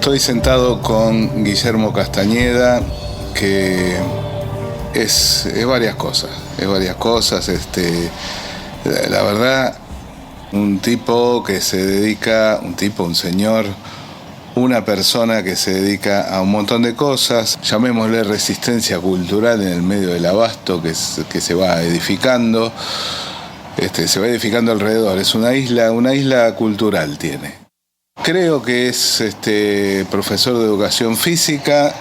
Estoy sentado con Guillermo Castañeda, que es varias cosas. La verdad, un tipo que se dedica, un señor, una persona que se dedica a un montón de cosas, llamémosle resistencia cultural en el medio del abasto que se va edificando. Se va edificando alrededor. Es una isla cultural tiene. Creo que es profesor de educación física,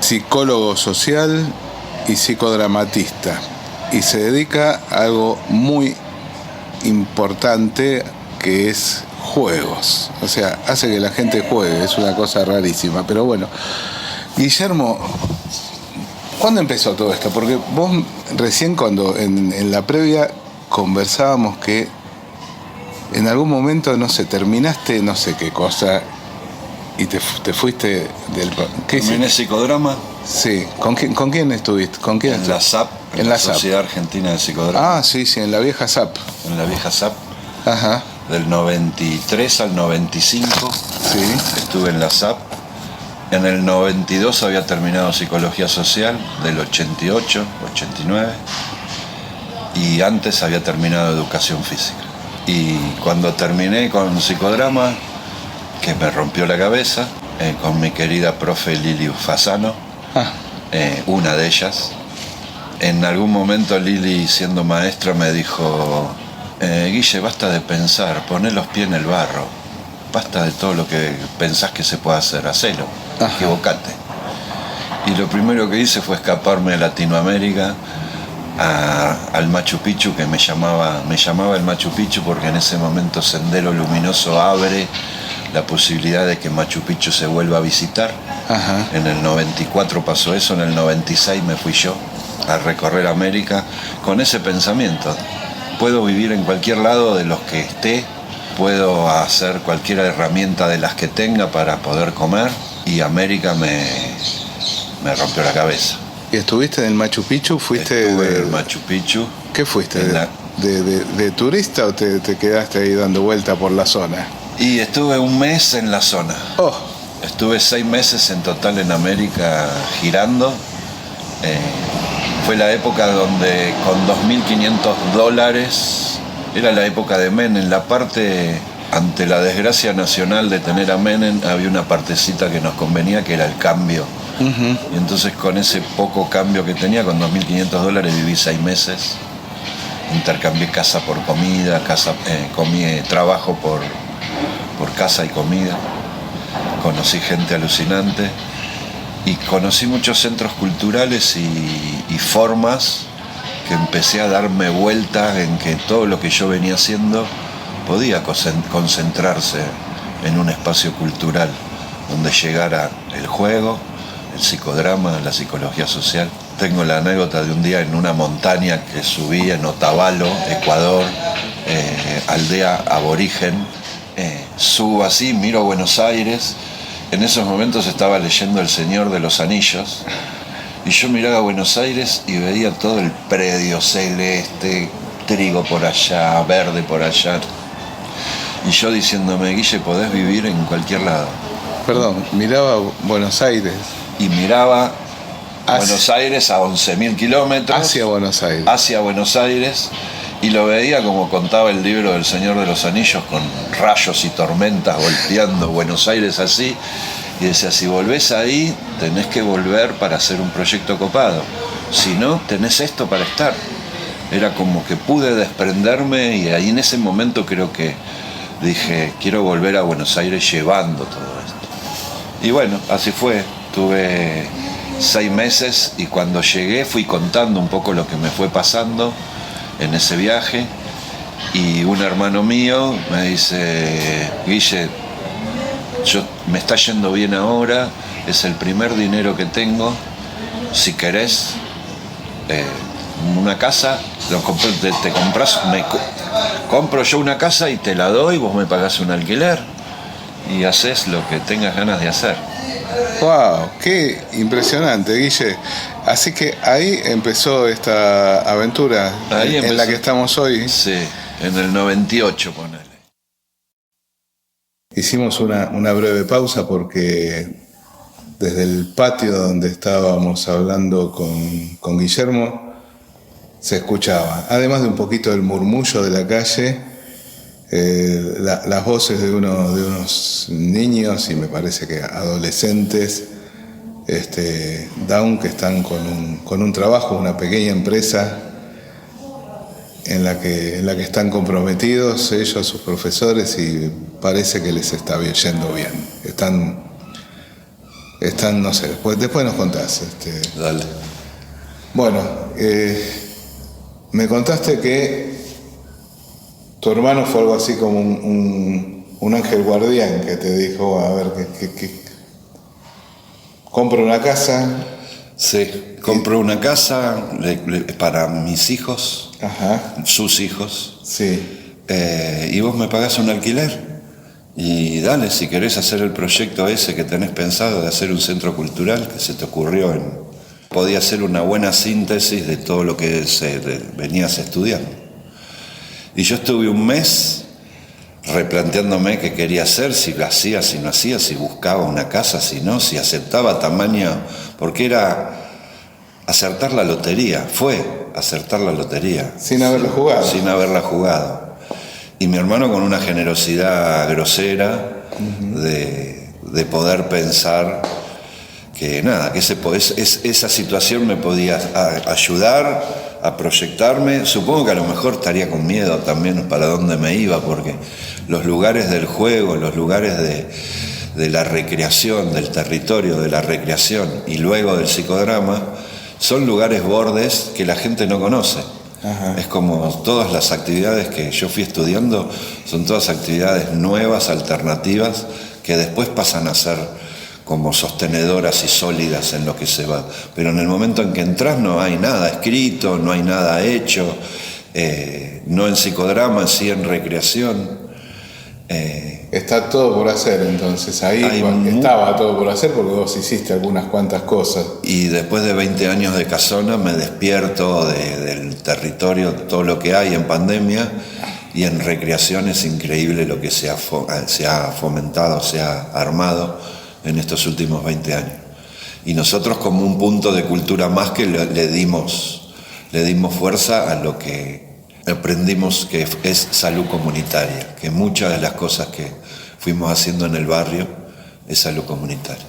psicólogo social y psicodramatista. Y se dedica a algo muy importante que es juegos. O sea, hace que la gente juegue. Es una cosa rarísima. Pero bueno, Guillermo, ¿cuándo empezó todo esto? Porque vos recién cuando en la previa conversábamos que en algún momento, no sé, terminaste no sé qué cosa y te fuiste del... Terminé psicodrama. Sí. ¿Con quién estuviste? ¿Con quién en la SAP, en la Sociedad Argentina de Psicodrama. Ah, sí, en la vieja SAP. En la vieja SAP. Ajá. Del 93 al 95 sí. Estuve en la SAP. En el 92 había terminado Psicología Social, del 88, 89. Y antes había terminado Educación Física. Y cuando terminé con psicodrama, que me rompió la cabeza, con mi querida profe Lili Fasano, una de ellas, en algún momento Lili, siendo maestra, me dijo: Guille, basta de pensar, poné los pies en el barro, basta de todo lo que pensás que se puede hacer, hacelo, equivocate. Y lo primero que hice fue escaparme de Latinoamérica, al Machu Picchu, que me llamaba el Machu Picchu porque en ese momento Sendero Luminoso abre la posibilidad de que Machu Picchu se vuelva a visitar. Ajá. En el 94 pasó eso, en el 96 me fui yo a recorrer América con ese pensamiento: puedo vivir en cualquier lado de los que esté, puedo hacer cualquier herramienta de las que tenga para poder comer, y América me rompió la cabeza. ¿Y estuviste en el Machu Picchu? Estuve en el Machu Picchu. ¿Qué fuiste? ¿De turista o te quedaste ahí dando vuelta por la zona? Y estuve un mes en la zona. Oh. Estuve 6 meses en total en América girando. Fue la época donde con $2.500, era la época de Menem, la parte, ante la desgracia nacional de tener a Menem, había una partecita que nos convenía, que era el cambio. Uh-huh. Y entonces con ese poco cambio que tenía, con $2.500, viví 6 meses. Intercambié casa por comida, trabajo por casa y comida. Conocí gente alucinante y conocí muchos centros culturales y formas que empecé a darme vuelta en que todo lo que yo venía haciendo podía concentrarse en un espacio cultural donde llegara el juego, el psicodrama, la psicología social. Tengo la anécdota de un día en una montaña que subí en Otavalo, Ecuador, aldea aborigen. Subo así, miro Buenos Aires. En esos momentos estaba leyendo El Señor de los Anillos y yo miraba Buenos Aires y veía todo el predio celeste, trigo por allá, verde por allá. Y yo diciéndome: Guille, podés vivir en cualquier lado. Perdón, miraba Buenos Aires. Y miraba Buenos Aires a 11.000 kilómetros. Hacia Buenos Aires. Hacia Buenos Aires. Y lo veía como contaba el libro del Señor de los Anillos, con rayos y tormentas golpeando Buenos Aires así. Y decía: si volvés ahí, tenés que volver para hacer un proyecto copado. Si no, tenés esto para estar. Era como que pude desprenderme, y ahí en ese momento creo que dije: quiero volver a Buenos Aires llevando todo esto. Y bueno, así fue. Tuve 6 meses y cuando llegué fui contando un poco lo que me fue pasando en ese viaje, y un hermano mío me dice: Guille, me está yendo bien ahora, es el primer dinero que tengo, si querés una casa, compro yo una casa y te la doy, vos me pagás un alquiler y haces lo que tengas ganas de hacer. ¡Wow! ¡Qué impresionante, Guille! Así que ahí empezó esta aventura en la que estamos hoy. Sí, en el 98, ponele. hicimos una breve pausa porque desde el patio donde estábamos hablando con Guillermo se escuchaba, además de un poquito del murmullo de la calle, las voces de unos niños y me parece que adolescentes Down, que están con un trabajo, una pequeña empresa en la que están comprometidos ellos, sus profesores, y parece que les está yendo bien. Están no sé, después nos contás. Dale. Bueno, me contaste que tu hermano fue algo así como un ángel guardián que te dijo, a ver, que compro una casa. Sí, compro una casa para mis hijos, Ajá. Sus hijos. Sí. Y vos me pagás un alquiler. Y dale, si querés hacer el proyecto ese que tenés pensado de hacer un centro cultural que se te ocurrió, podía ser una buena síntesis de todo lo que venías estudiando. Y yo estuve un mes replanteándome qué quería hacer, si lo hacía, si no hacía, si buscaba una casa, si no, si aceptaba tamaño, porque era acertar la lotería, fue acertar la lotería. Sin haberla jugado. Sin haberla jugado. Y mi hermano con una generosidad grosera de poder pensar que nada, que esa situación me podía ayudar a proyectarme. Supongo que a lo mejor estaría con miedo también para dónde me iba, porque los lugares del juego, los lugares de la recreación, del territorio de la recreación y luego del psicodrama, son lugares bordes que la gente no conoce. Ajá. Es como todas las actividades que yo fui estudiando, son todas actividades nuevas, alternativas, que después pasan a ser como sostenedoras y sólidas en lo que se va. Pero en el momento en que entras no hay nada escrito, no hay nada hecho, no en psicodrama, sí en recreación. Está todo por hacer, entonces ahí estaba todo por hacer porque vos hiciste algunas cuantas cosas. Y después de 20 años de casona me despierto del territorio, todo lo que hay en pandemia, y en recreación es increíble lo que se ha fomentado, se ha armado en estos últimos 20 años. Y nosotros como un punto de cultura más que le dimos fuerza a lo que aprendimos que es salud comunitaria, que muchas de las cosas que fuimos haciendo en el barrio es salud comunitaria.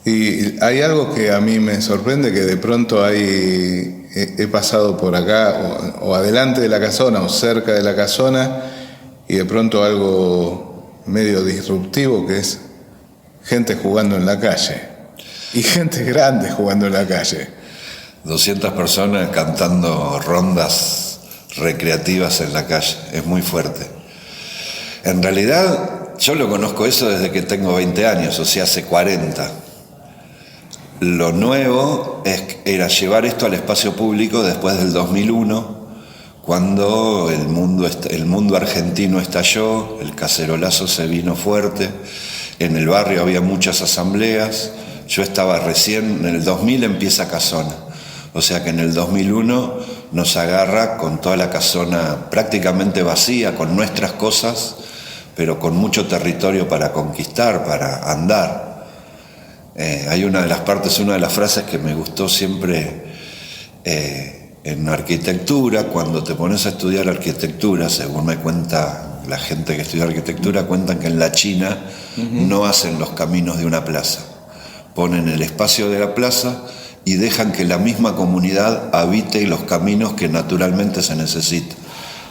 Y hay algo que a mí me sorprende, que de pronto he pasado por acá o adelante de la casona o cerca de la casona, y de pronto algo medio disruptivo, que es gente jugando en la calle y gente grande jugando en la calle. 200 personas cantando rondas recreativas en la calle, es muy fuerte. En realidad yo lo conozco eso desde que tengo 20 años, o sea, hace 40. Lo nuevo era llevar esto al espacio público después del 2001, cuando el mundo argentino estalló, el cacerolazo se vino fuerte, en el barrio había muchas asambleas, yo estaba recién, en el 2000 empieza Casona, o sea que en el 2001 nos agarra con toda la casona prácticamente vacía, con nuestras cosas, pero con mucho territorio para conquistar, para andar. Hay una de las frases que me gustó siempre en arquitectura, cuando te pones a estudiar arquitectura, según me cuenta la gente que estudia arquitectura, cuentan que en la China no hacen los caminos de una plaza, ponen el espacio de la plaza y dejan que la misma comunidad habite los caminos que naturalmente se necesitan.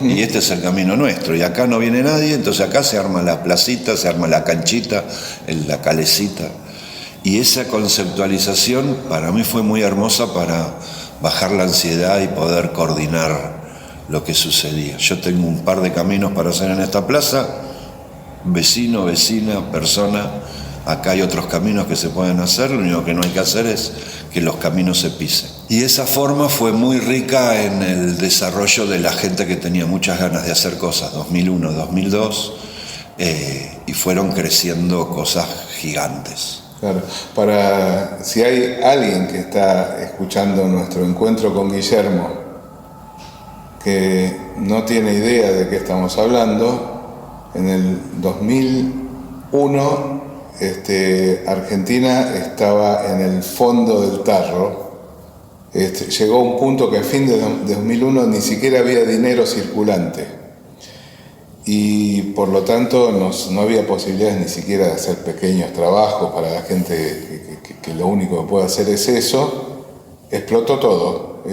Y este es el camino nuestro, y acá no viene nadie, entonces acá se arma la placita, se arma la canchita, la calecita. Y esa conceptualización para mí fue muy hermosa para bajar la ansiedad y poder coordinar lo que sucedía. Yo tengo un par de caminos para hacer en esta plaza, vecino, vecina, persona. Acá hay otros caminos que se pueden hacer, lo único que no hay que hacer es que los caminos se pisen. Y esa forma fue muy rica en el desarrollo de la gente que tenía muchas ganas de hacer cosas, 2001, 2002, y fueron creciendo cosas gigantes. Claro, si hay alguien que está escuchando nuestro encuentro con Guillermo que no tiene idea de qué estamos hablando, en el 2000 Uno, Argentina estaba en el fondo del tarro. Llegó un punto que a fin de 2001 ni siquiera había dinero circulante y por lo tanto no había posibilidades ni siquiera de hacer pequeños trabajos para la gente que lo único que puede hacer es eso. Explotó todo.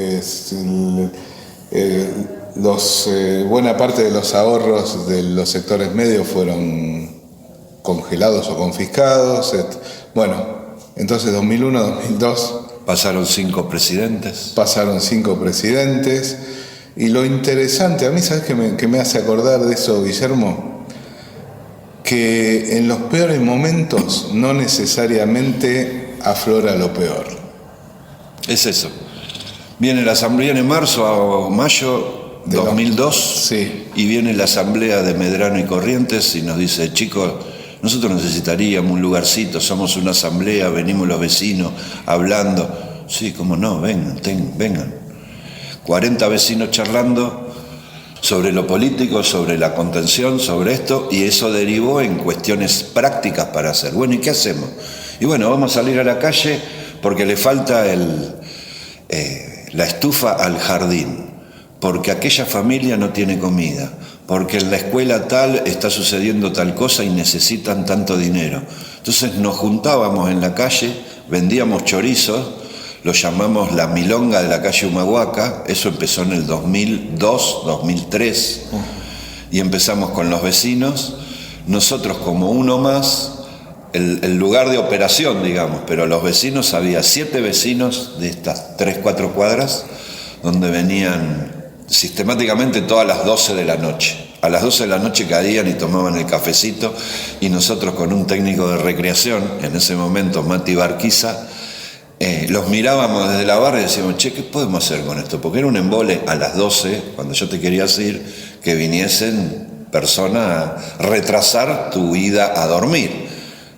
Buena parte de los ahorros de los sectores medios fueron congelados o confiscados. Bueno, entonces 2001, 2002... Pasaron 5 presidentes. Y lo interesante, a mí, ¿sabes qué me hace acordar de eso, Guillermo? Que en los peores momentos no necesariamente aflora lo peor. Es eso. Viene la asamblea en marzo o mayo de 2002, sí. Y viene la asamblea de Medrano y Corrientes y nos dice, chicos, nosotros necesitaríamos un lugarcito, somos una asamblea, venimos los vecinos hablando. Sí, cómo no, vengan. 40 vecinos charlando sobre lo político, sobre la contención, sobre esto, y eso derivó en cuestiones prácticas para hacer. Bueno, ¿y qué hacemos? Y bueno, vamos a salir a la calle porque le falta la estufa al jardín, porque aquella familia no tiene comida, porque en la escuela tal está sucediendo tal cosa y necesitan tanto dinero. Entonces nos juntábamos en la calle, vendíamos chorizos, lo llamamos la milonga de la calle Humahuaca, eso empezó en el 2002, 2003, y empezamos con los vecinos, nosotros como uno más, el lugar de operación, digamos, pero los vecinos, había 7 vecinos de estas 3, 4 cuadras, donde venían sistemáticamente todas las 12 de la noche. A las 12 de la noche caían y tomaban el cafecito, y nosotros con un técnico de recreación, en ese momento Mati Barquiza, los mirábamos desde la barra y decíamos, che, ¿qué podemos hacer con esto? Porque era un embole a las 12, cuando yo te quería decir que viniesen personas a retrasar tu ida a dormir.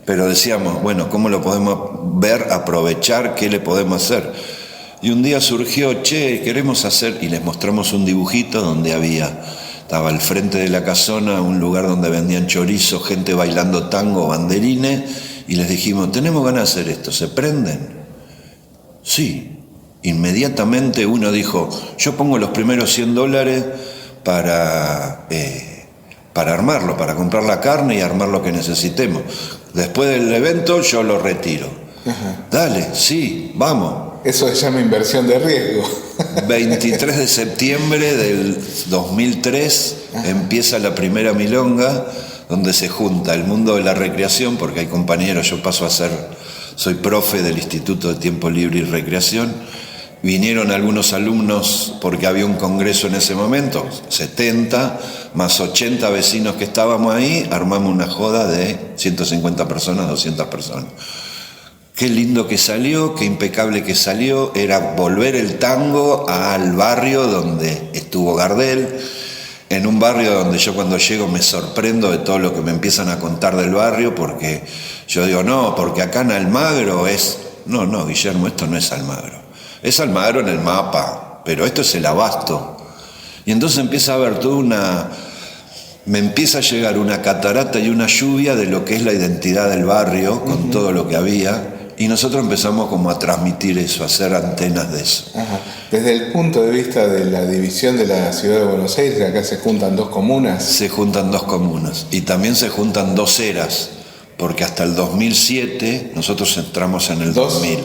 Pero decíamos, bueno, ¿cómo lo podemos ver, aprovechar, qué le podemos hacer? Y un día surgió, che, queremos hacer, y les mostramos un dibujito donde estaba al frente de la casona un lugar donde vendían chorizo, gente bailando tango, banderines, y les dijimos, tenemos ganas de hacer esto, ¿se prenden? Sí. Inmediatamente uno dijo, yo pongo los primeros $100 para armarlo, para comprar la carne y armar lo que necesitemos. Después del evento yo lo retiro. Ajá. Dale, sí, vamos. Eso se llama inversión de riesgo. 23 de septiembre del 2003 empieza la primera milonga, donde se junta el mundo de la recreación, porque hay compañeros, yo soy profe del Instituto de Tiempo Libre y Recreación. Vinieron algunos alumnos porque había un congreso en ese momento, 70 más 80 vecinos que estábamos ahí, armamos una joda de 150 personas, 200 personas. Qué lindo que salió, qué impecable que salió, era volver el tango al barrio donde estuvo Gardel, en un barrio donde yo cuando llego me sorprendo de todo lo que me empiezan a contar del barrio, porque yo digo, no, porque acá en Almagro no, Guillermo, esto no es Almagro. Es Almagro en el mapa, pero esto es el Abasto. Y entonces empieza a haber me empieza a llegar una catarata y una lluvia de lo que es la identidad del barrio, con todo lo que había, y nosotros empezamos como a transmitir eso, a hacer antenas de eso. Ajá. Desde el punto de vista de la división de la ciudad de Buenos Aires, acá se juntan 2 comunas. Se juntan 2 comunas, y también se juntan 2 eras, porque hasta el 2007, nosotros entramos en el 2000.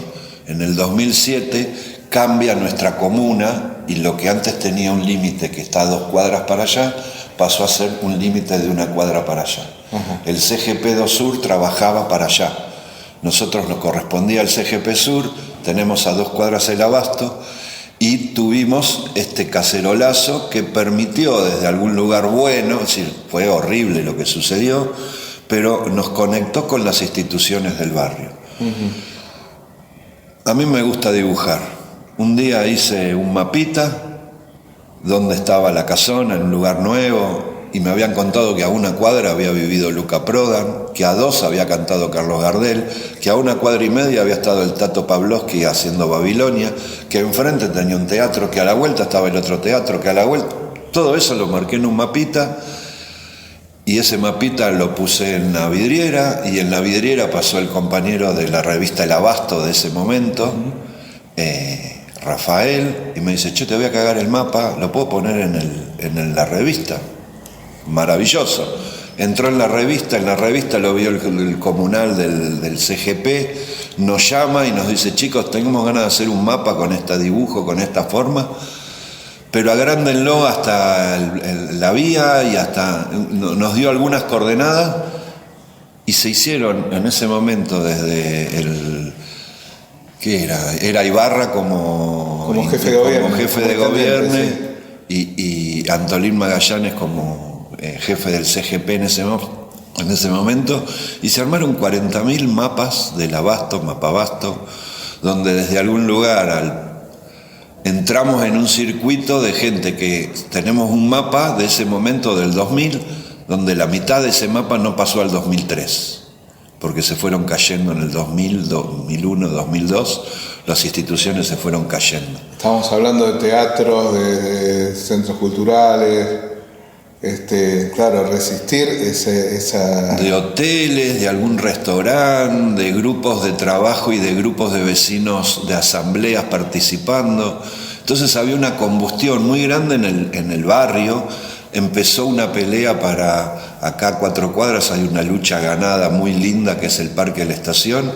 En el 2007 cambia nuestra comuna, y lo que antes tenía un límite que está a 2 cuadras para allá, pasó a ser un límite de 1 cuadra para allá. Ajá. El CGP2 Sur trabajaba para allá. Nosotros nos correspondía al CGP Sur, tenemos a 2 cuadras el Abasto, y tuvimos este cacerolazo que permitió desde algún lugar bueno, es decir, fue horrible lo que sucedió, pero nos conectó con las instituciones del barrio. A mí me gusta dibujar. Un día hice un mapita donde estaba la casona, en un lugar nuevo, y me habían contado que a 1 cuadra había vivido Luca Prodan, que a 2 había cantado Carlos Gardel, que a 1 cuadra y media había estado el Tato Pavlovsky haciendo Babilonia, que enfrente tenía un teatro, que a la vuelta estaba el otro teatro, que a la vuelta... Todo eso lo marqué en un mapita, Y ese mapita lo puse en la vidriera, y en la vidriera pasó el compañero de la revista El Abasto de ese momento, Rafael, y me dice: che, te voy a cagar el mapa, lo puedo poner en la revista. Maravilloso. Entró en la revista lo vio el comunal del CGP, nos llama y nos dice: chicos, tenemos ganas de hacer un mapa con este dibujo, con esta forma, pero agrándenlo hasta la vía, y hasta nos dio algunas coordenadas, y se hicieron en ese momento desde ¿qué era? Era Ibarra como jefe de gobierno, como jefe de gobierno, sí. y Antolín Magallanes como jefe del CGP en ese momento, y se armaron 40.000 mapas del Abasto, Mapabasto, donde desde algún lugar entramos en un circuito de gente que tenemos un mapa de ese momento del 2000, donde la mitad de ese mapa no pasó al 2003, porque se fueron cayendo en el 2000, 2001, 2002, las instituciones se fueron cayendo. Estamos hablando de teatros, de centros culturales, claro, resistir esa... De hoteles, de algún restaurante, de grupos de trabajo y de grupos de vecinos, de asambleas participando. Entonces había una combustión muy grande en el barrio. Empezó una pelea para, acá a 4 cuadras hay una lucha ganada muy linda, que es el Parque de la Estación,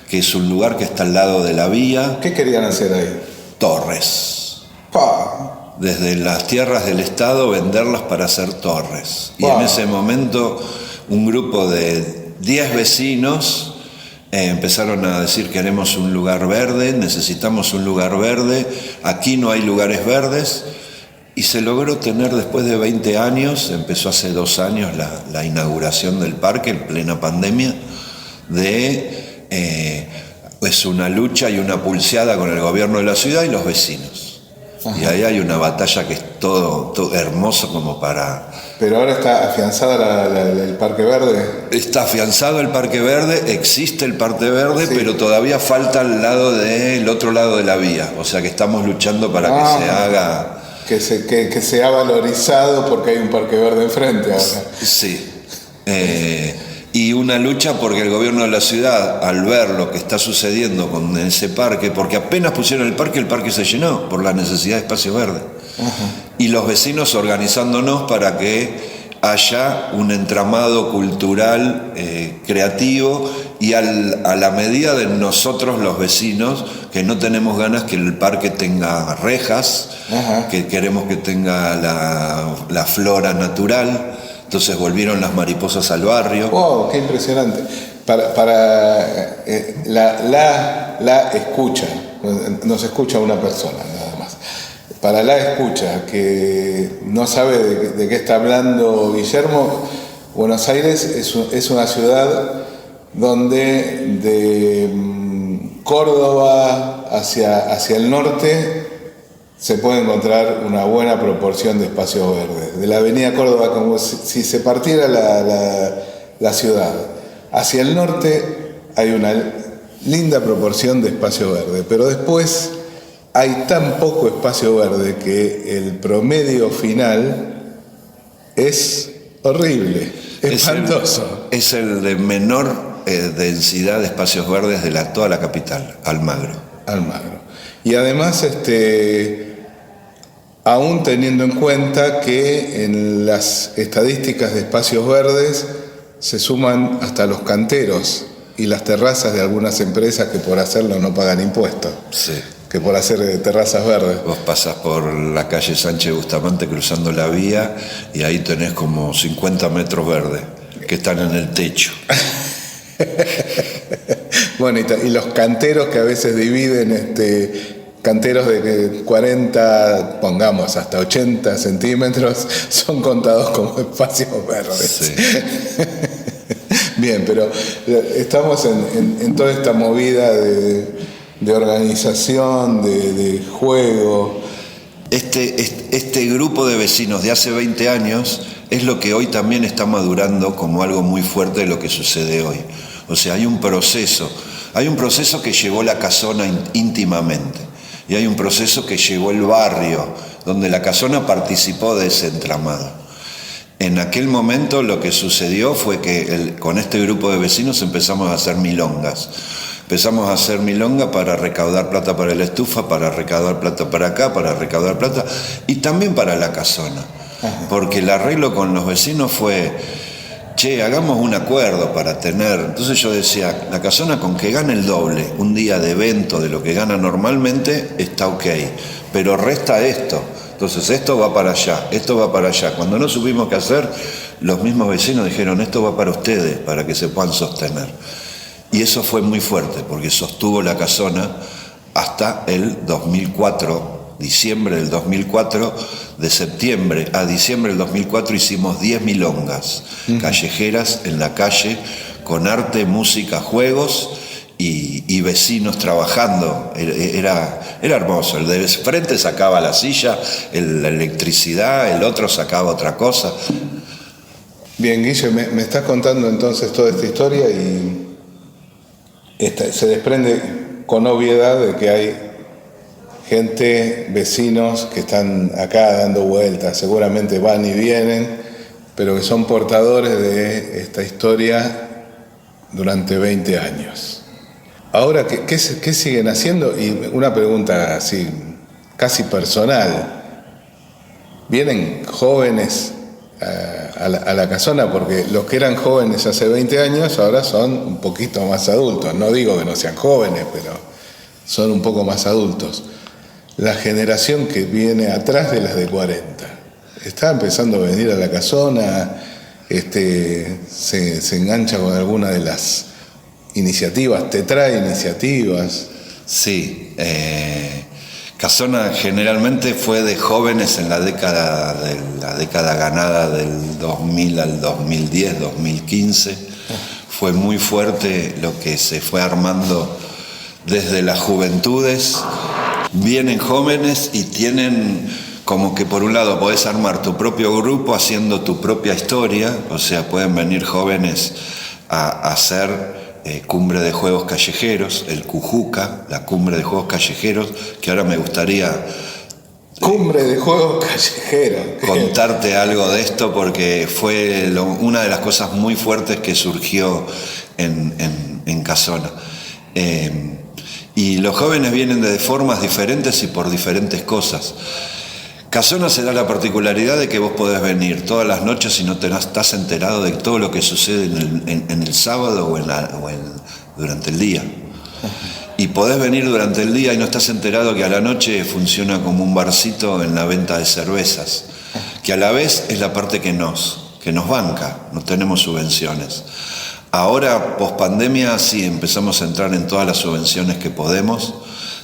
que es un lugar que está al lado de la vía. ¿Qué querían hacer ahí? Torres. ¡Pah! Desde las tierras del Estado venderlas para hacer torres. Y en ese momento un grupo de 10 vecinos empezaron a decir: queremos un lugar verde, necesitamos un lugar verde, aquí no hay lugares verdes. Y se logró tener, después de 20 años, empezó hace 2 años la inauguración del parque en plena pandemia, es una lucha y una pulseada con el gobierno de la ciudad y los vecinos. Ajá. Y ahí hay una batalla que es todo hermoso como para... Pero ahora está afianzada el Parque Verde. Está afianzado el Parque Verde, existe el Parque Verde, sí, pero todavía falta el otro lado de la vía. O sea que estamos luchando para que se haga... Que se ha valorizado porque hay un Parque Verde enfrente ahora. Sí. Y una lucha porque el gobierno de la ciudad, al ver lo que está sucediendo con ese parque, porque apenas pusieron el parque se llenó por la necesidad de espacio verde. Ajá. Y los vecinos organizándonos para que haya un entramado cultural creativo, y a la medida de nosotros los vecinos, que no tenemos ganas que el parque tenga rejas, ajá, que queremos que tenga la flora natural. Entonces volvieron las mariposas al barrio. ¡Wow! ¡Qué impresionante! Para la escucha, nos escucha una persona nada más. Para la escucha que no sabe de qué está hablando Guillermo, Buenos Aires es una ciudad donde de Córdoba hacia el norte se puede encontrar una buena proporción de espacios verdes. De la avenida Córdoba, como si se partiera la ciudad. Hacia el norte hay una linda proporción de espacio verde, pero después hay tan poco espacio verde que el promedio final es horrible, espantoso. Es el de menor densidad de espacios verdes de toda la capital, Almagro. Y además, aún teniendo en cuenta que en las estadísticas de espacios verdes se suman hasta los canteros y las terrazas de algunas empresas que por hacerlo no pagan impuestos. Sí. Que por hacer terrazas verdes. Vos pasás por la calle Sánchez Bustamante cruzando la vía y ahí tenés como 50 metros verdes que están en el techo. Bueno, y los canteros que a veces dividen canteros de 40, pongamos hasta 80 centímetros, son contados como espacios verdes. Sí. Bien, pero estamos en toda esta movida de organización, de juego. Este grupo de vecinos de hace 20 años es lo que hoy también está madurando como algo muy fuerte de lo que sucede hoy. O sea, hay un proceso que llevó la casona íntimamente, y hay un proceso que llevó el barrio, donde la casona participó de ese entramado. En aquel momento lo que sucedió fue que con este grupo de vecinos empezamos a hacer milongas. Empezamos a hacer milonga para recaudar plata para la estufa, para recaudar plata para acá, para recaudar plata y también para la casona. Porque el arreglo con los vecinos fue, che, hagamos un acuerdo para tener. Entonces yo decía, la casona con que gane el doble, un día de evento de lo que gana normalmente, está ok. Pero resta esto. Entonces esto va para allá, esto va para allá. Cuando no supimos qué hacer, los mismos vecinos dijeron, esto va para ustedes, para que se puedan sostener. Y eso fue muy fuerte, porque sostuvo la casona hasta el 2004, diciembre del 2004, de septiembre a diciembre del 2004 hicimos 10 milongas callejeras en la calle, con arte, música, juegos y vecinos trabajando. Era hermoso. El de frente sacaba la silla, la electricidad, el otro sacaba otra cosa. Bien, Guille, me estás contando entonces toda esta historia y se desprende con obviedad de que hay gente, vecinos que están acá dando vueltas, seguramente van y vienen, pero que son portadores de esta historia durante 20 años. Ahora, ¿qué siguen haciendo? Y una pregunta así, casi personal. ¿Vienen jóvenes a la casona? Porque los que eran jóvenes hace 20 años ahora son un poquito más adultos. No digo que no sean jóvenes, pero son un poco más adultos. La generación que viene atrás de las de 40 está empezando a venir a la casona, se engancha con alguna de las iniciativas, te trae iniciativas. Sí, Casona generalmente fue de jóvenes en la década ganada del 2000 al 2010, 2015. Fue muy fuerte lo que se fue armando desde las juventudes. Vienen jóvenes y tienen como que por un lado podés armar tu propio grupo haciendo tu propia historia, o sea, pueden venir jóvenes a hacer cumbre de juegos callejeros, el Cujuca, la cumbre de juegos callejeros, que ahora me gustaría cumbre de juegos callejeros, contarte algo de esto, porque fue una de las cosas muy fuertes que surgió en Casona. Y los jóvenes vienen de formas diferentes y por diferentes cosas. Casona se da la particularidad de que vos podés venir todas las noches y no estás enterado de todo lo que sucede en el sábado o durante el día. Y podés venir durante el día y no estás enterado que a la noche funciona como un barcito en la venta de cervezas, que a la vez es la parte que nos banca, no tenemos subvenciones. Ahora, pospandemia, sí, empezamos a entrar en todas las subvenciones que podemos.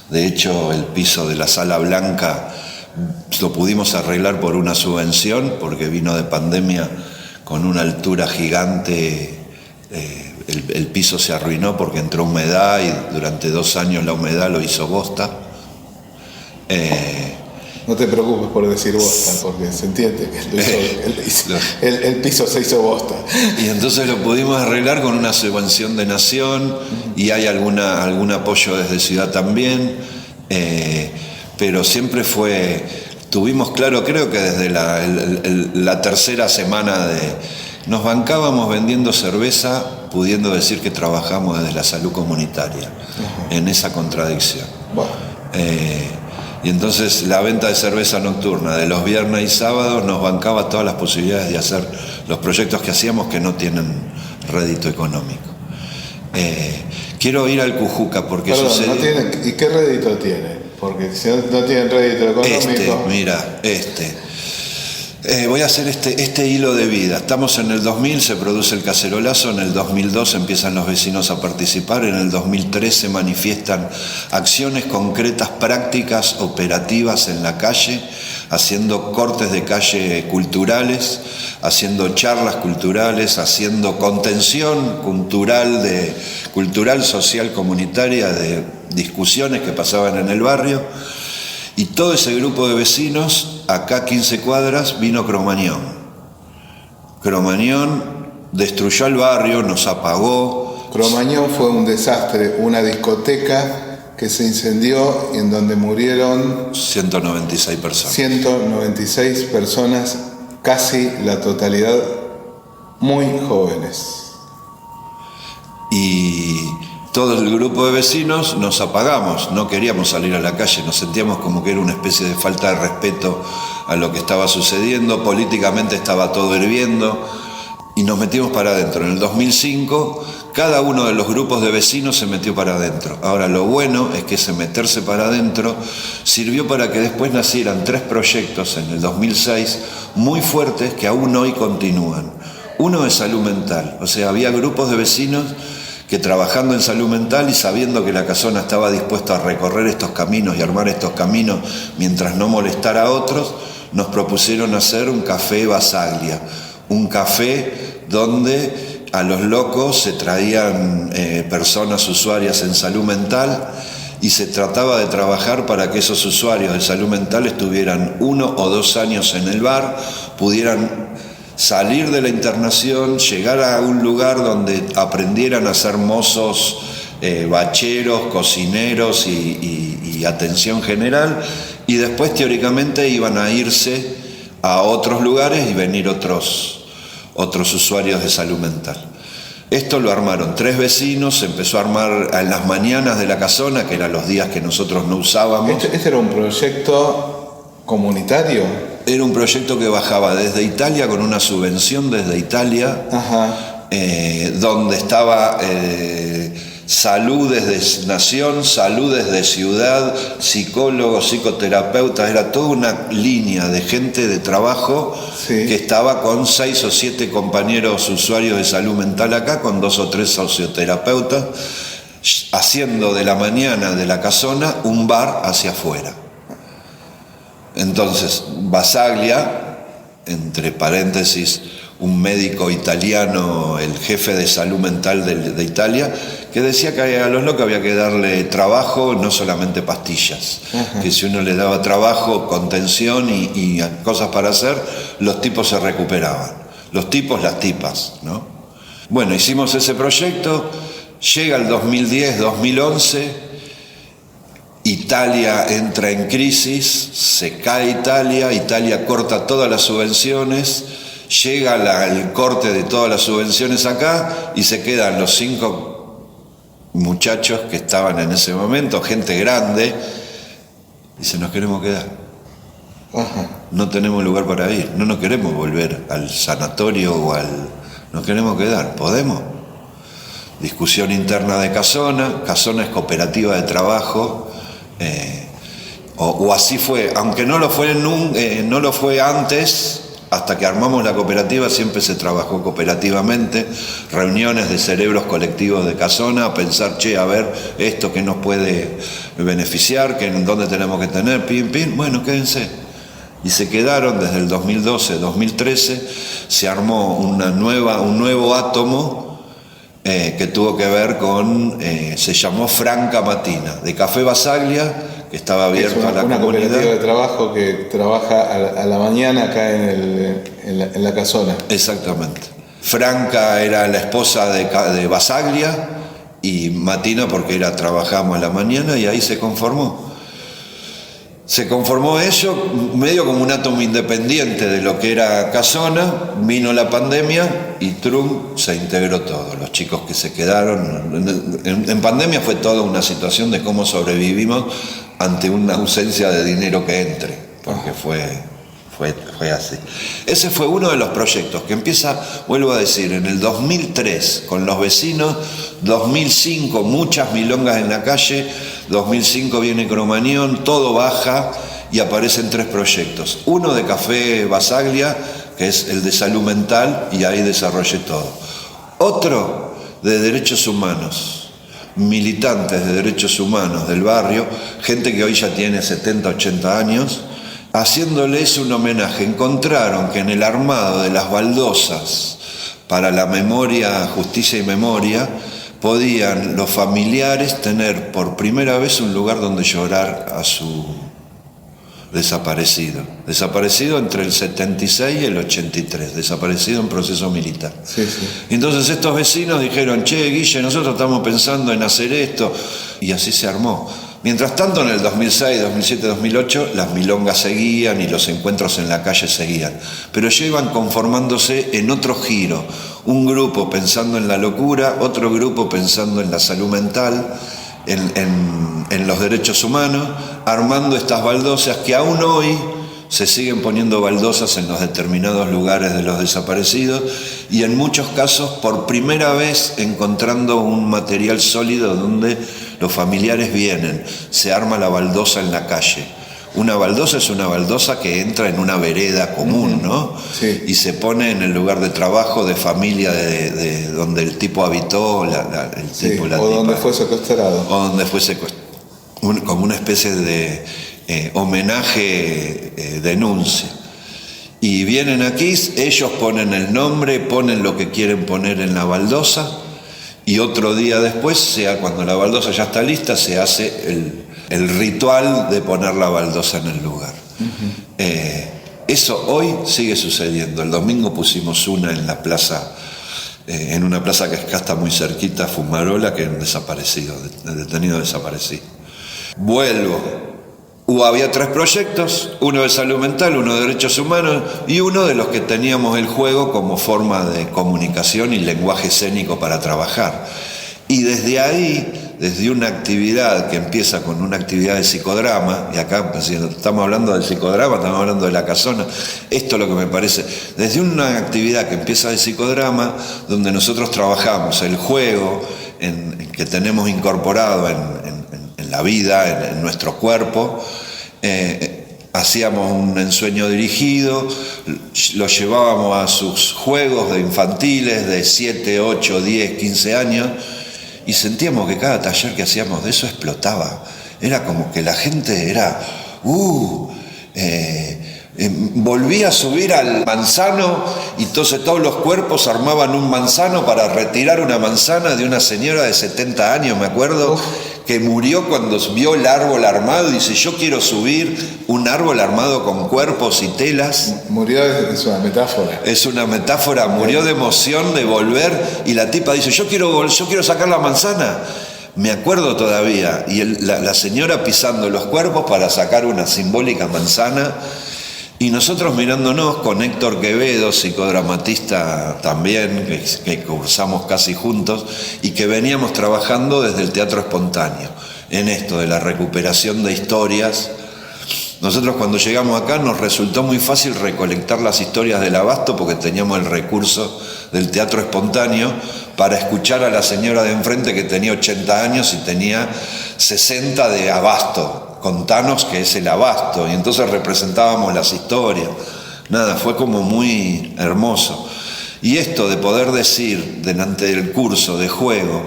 De hecho, el piso de la Sala Blanca lo pudimos arreglar por una subvención, porque vino de pandemia con una altura gigante. El piso se arruinó porque entró humedad y durante 2 años la humedad lo hizo bosta. No te preocupes por decir bosta, porque se entiende que el piso se hizo bosta. Y entonces lo pudimos arreglar con una subvención de Nación y hay algún apoyo desde Ciudad también, pero siempre tuvimos claro, creo que desde la tercera semana nos bancábamos vendiendo cerveza, pudiendo decir que trabajamos desde la salud comunitaria, en esa contradicción. Bueno. Y entonces la venta de cerveza nocturna de los viernes y sábados nos bancaba todas las posibilidades de hacer los proyectos que hacíamos que no tienen rédito económico. Quiero ir al Cujuca porque sucede... ¿Y qué rédito tiene? Porque si no tienen rédito económico... Voy a hacer este hilo de vida. Estamos en el 2000, se produce el cacerolazo, en el 2002 empiezan los vecinos a participar, en el 2003 se manifiestan acciones concretas, prácticas, operativas en la calle, haciendo cortes de calle culturales, haciendo charlas culturales, haciendo contención cultural, social, comunitaria, de discusiones que pasaban en el barrio. Y todo ese grupo de vecinos, acá 15 cuadras, vino Cromañón. Cromañón destruyó el barrio, nos apagó. Cromañón fue un desastre, una discoteca que se incendió en donde murieron 196 personas. 196 personas casi la totalidad muy jóvenes. Y todo el grupo de vecinos nos apagamos, no queríamos salir a la calle, nos sentíamos como que era una especie de falta de respeto a lo que estaba sucediendo, políticamente estaba todo hirviendo y nos metimos para adentro. En el 2005 cada uno de los grupos de vecinos se metió para adentro. Ahora lo bueno es que ese meterse para adentro sirvió para que después nacieran 3 proyectos en el 2006 muy fuertes que aún hoy continúan. Uno es salud mental, o sea, había grupos de vecinos que trabajando en salud mental y sabiendo que la casona estaba dispuesta a recorrer estos caminos y armar estos caminos mientras no molestara a otros, nos propusieron hacer un café Basaglia, un café donde a los locos se traían personas usuarias en salud mental y se trataba de trabajar para que esos usuarios de salud mental estuvieran 1 o 2 años en el bar, pudieran salir de la internación, llegar a un lugar donde aprendieran a ser mozos, bacheros, cocineros y atención general, y después teóricamente iban a irse a otros lugares y venir otros usuarios de salud mental. Esto lo armaron 3 vecinos, se empezó a armar en las mañanas de la casona, que eran los días que nosotros no usábamos. ¿Este era un proyecto comunitario? Era un proyecto que bajaba desde Italia con una subvención desde Italia, donde estaba salud desde nación, salud desde ciudad, psicólogos, psicoterapeutas, era toda una línea de gente de trabajo que estaba con 6 o 7 compañeros usuarios de salud mental acá, con 2 o 3 socioterapeutas, haciendo de la mañana de la casona un bar hacia afuera. Entonces, Basaglia, entre paréntesis, un médico italiano, el jefe de salud mental de Italia, que decía que a los locos había que darle trabajo, no solamente pastillas, que si uno le daba trabajo, contención y cosas para hacer, los tipos se recuperaban. Los tipos, las tipas, ¿no? Bueno, hicimos ese proyecto, llega el 2010, 2011... Italia entra en crisis, se cae Italia corta todas las subvenciones, llega el corte de todas las subvenciones acá y se quedan los 5 muchachos que estaban en ese momento, gente grande, y se nos queremos quedar. No tenemos lugar para ir, no nos queremos volver al sanatorio nos queremos quedar, ¿podemos? Discusión interna de Casona es cooperativa de trabajo. O así fue, aunque no lo fue antes, hasta que armamos la cooperativa siempre se trabajó cooperativamente, reuniones de cerebros colectivos de Casona, a pensar, a ver, esto que nos puede beneficiar, dónde tenemos que tener, bueno, quédense. Y se quedaron desde el 2012, 2013, se armó un nuevo átomo que tuvo que ver con, se llamó Franca Matina, de Café Basaglia, que estaba abierto a la comunidad. Una cooperativa de trabajo que trabaja a la mañana acá en la casona. Exactamente. Franca era la esposa de Basaglia y Matina porque trabajamos a la mañana y ahí se conformó. Se conformó eso medio como un átomo independiente de lo que era Casona, vino la pandemia y Trump se integró todo. Los chicos que se quedaron, en pandemia fue toda una situación de cómo sobrevivimos ante una ausencia de dinero que entre, porque fue así. Ese fue uno de los proyectos que empieza, vuelvo a decir, en el 2003 con los vecinos, 2005 muchas milongas en la calle, 2005 viene Cromañón, todo baja y aparecen 3 proyectos. Uno de Café Basaglia, que es el de salud mental, y ahí desarrollé todo. Otro de derechos humanos, militantes de derechos humanos del barrio, gente que hoy ya tiene 70, 80 años, haciéndoles un homenaje. Encontraron que en el armado de las baldosas para la memoria, justicia y memoria, podían los familiares tener por primera vez un lugar donde llorar a su desaparecido entre el 76 y el 83, desaparecido en proceso militar. Sí. Entonces estos vecinos dijeron, Guille, nosotros estamos pensando en hacer esto, y así se armó. Mientras tanto, en el 2006, 2007, 2008, las milongas seguían y los encuentros en la calle seguían. Pero ya iban conformándose en otro giro. Un grupo pensando en la locura, otro grupo pensando en la salud mental, en los derechos humanos, armando estas baldosas que aún hoy se siguen poniendo baldosas en los determinados lugares de los desaparecidos y en muchos casos por primera vez encontrando un material sólido donde los familiares vienen, se arma la baldosa en la calle. Una baldosa es una baldosa que entra en una vereda común, ¿no? Sí. Y se pone en el lugar de trabajo, de familia, de donde el tipo habitó, donde fue secuestrado. O donde fue secuestrado. Como una especie de homenaje, denuncia. Y vienen aquí, ellos ponen el nombre, ponen lo que quieren poner en la baldosa, y otro día después, cuando la baldosa ya está lista, se hace el ritual de poner la baldosa en el lugar. Uh-huh. Eso hoy sigue sucediendo. El domingo pusimos una en la plaza, en una plaza que acá está muy cerquita, Fumarola, que es un desaparecido, detenido desaparecido. Vuelvo. Había 3 proyectos, uno de salud mental, uno de derechos humanos y uno de los que teníamos el juego como forma de comunicación y lenguaje escénico para trabajar. Y desde ahí, desde una actividad que empieza con una actividad de psicodrama, y acá estamos hablando del psicodrama, estamos hablando de la casona, esto es lo que me parece, desde una actividad que empieza de psicodrama, donde nosotros trabajamos el juego que tenemos incorporado en la vida, en nuestro cuerpo, hacíamos un ensueño dirigido, lo llevábamos a sus juegos de infantiles de 7, 8, 10, 15 años y sentíamos que cada taller que hacíamos de eso explotaba. Era como que la gente era... volvía a subir al manzano y entonces todos los cuerpos armaban un manzano para retirar una manzana de una señora de 70 años, me acuerdo, que murió cuando vio el árbol armado y dice, yo quiero subir un árbol armado con cuerpos y telas. Murió, es una metáfora. Es una metáfora, murió de emoción de volver y la tipa dice, yo quiero sacar la manzana. Me acuerdo todavía, y la señora pisando los cuerpos para sacar una simbólica manzana. Y nosotros mirándonos con Héctor Quevedo, psicodramatista también, que cursamos casi juntos, y que veníamos trabajando desde el teatro espontáneo, en esto de la recuperación de historias. Nosotros cuando llegamos acá nos resultó muy fácil recolectar las historias del Abasto porque teníamos el recurso del teatro espontáneo para escuchar a la señora de enfrente que tenía 80 años y tenía 60 de Abasto. Contanos qué es el Abasto, y entonces representábamos las historias. Nada, fue como muy hermoso. Y esto de poder decir delante del curso de juego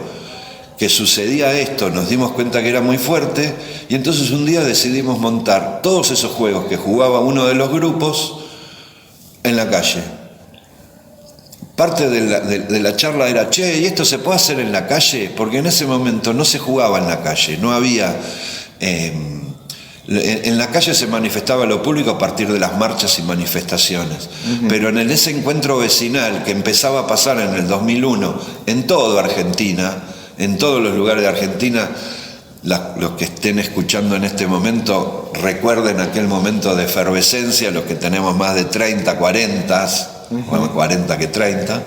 que sucedía esto, nos dimos cuenta que era muy fuerte, y entonces un día decidimos montar todos esos juegos que jugaba uno de los grupos en la calle. Parte de la charla era, che, ¿y esto se puede hacer en la calle? Porque en ese momento no se jugaba en la calle, no había... en la calle se manifestaba lo público a partir de las marchas y manifestaciones, pero en ese encuentro vecinal que empezaba a pasar en el 2001 en toda Argentina, en todos los lugares de Argentina, los que estén escuchando en este momento recuerden aquel momento de efervescencia, los que tenemos más de 30, 40, bueno, 40 que 30,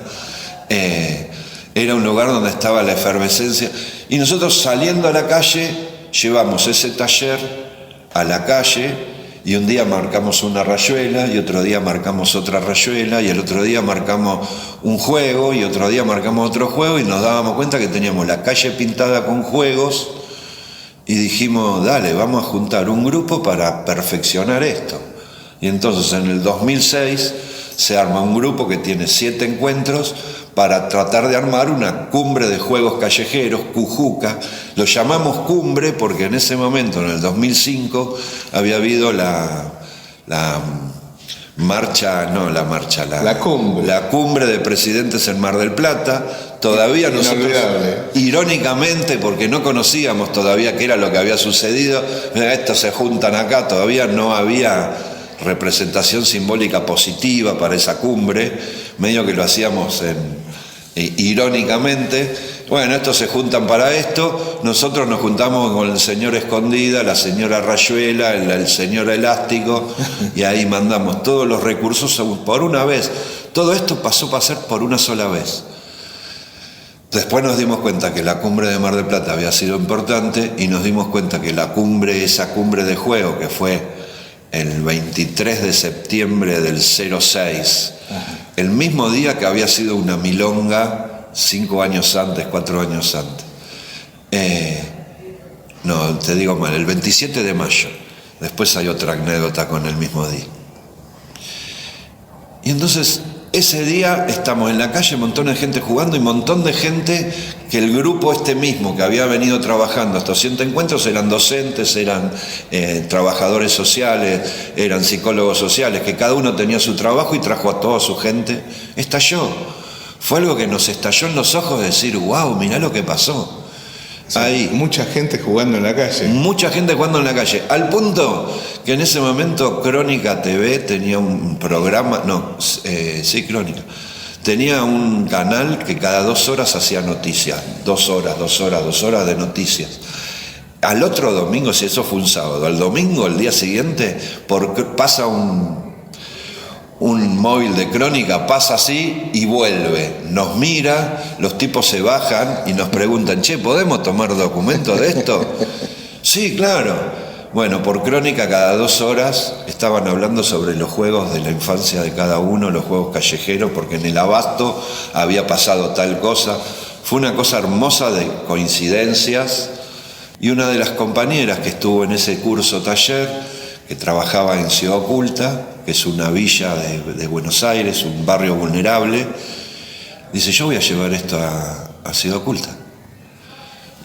era un lugar donde estaba la efervescencia, y nosotros saliendo a la calle llevamos ese taller a la calle, y un día marcamos una rayuela, y otro día marcamos otra rayuela, y el otro día marcamos un juego, y otro día marcamos otro juego, y nos dábamos cuenta que teníamos la calle pintada con juegos, y dijimos, dale, vamos a juntar un grupo para perfeccionar esto. Y entonces en el 2006 se arma un grupo que tiene 7 encuentros para tratar de armar una cumbre de juegos callejeros, Cujuca. Lo llamamos cumbre porque en ese momento, en el 2005, había habido la cumbre de presidentes en Mar del Plata. Todavía nosotros, irónicamente, porque no conocíamos todavía qué era lo que había sucedido, estos se juntan acá, todavía no había representación simbólica positiva para esa cumbre, medio que lo hacíamos irónicamente, Bueno, estos se juntan para esto, nosotros nos juntamos con el señor Escondida, la señora Rayuela, el señor Elástico, y ahí mandamos todos los recursos por una vez. Todo esto pasó a ser por una sola vez. Después nos dimos cuenta que la cumbre de Mar del Plata había sido importante y nos dimos cuenta que esa cumbre de juego, que fue el 23 de septiembre del 06, el mismo día que había sido una milonga 4 años antes. No, te digo mal, el 27 de mayo. Después hay otra anécdota con el mismo día. Y entonces, ese día estamos en la calle, un montón de gente jugando y un montón de gente que el grupo mismo que había venido trabajando estos 100 encuentros eran docentes, eran trabajadores sociales, eran psicólogos sociales, que cada uno tenía su trabajo y trajo a toda su gente. Estalló. Fue algo que nos estalló en los ojos de decir, wow, mirá lo que pasó. Sí, ahí, mucha gente jugando en la calle. Mucha gente jugando en la calle. Al punto que en ese momento Crónica TV tenía un programa, Crónica. Tenía un canal que cada 2 horas hacía noticias. 2 horas de noticias. Al otro domingo, si eso fue un sábado, al domingo, el día siguiente, pasa un móvil de Crónica, pasa así y vuelve, nos mira, los tipos se bajan y nos preguntan, che, ¿podemos tomar documento de esto? Sí, claro. Bueno, por Crónica cada 2 horas estaban hablando sobre los juegos de la infancia de cada uno, los juegos callejeros, porque en el Abasto había pasado tal cosa. Fue una cosa hermosa de coincidencias, y una de las compañeras que estuvo en ese curso taller, que trabajaba en Ciudad Oculta, que es una villa de Buenos Aires, un barrio vulnerable, dice, yo voy a llevar esto a Ciudad Oculta.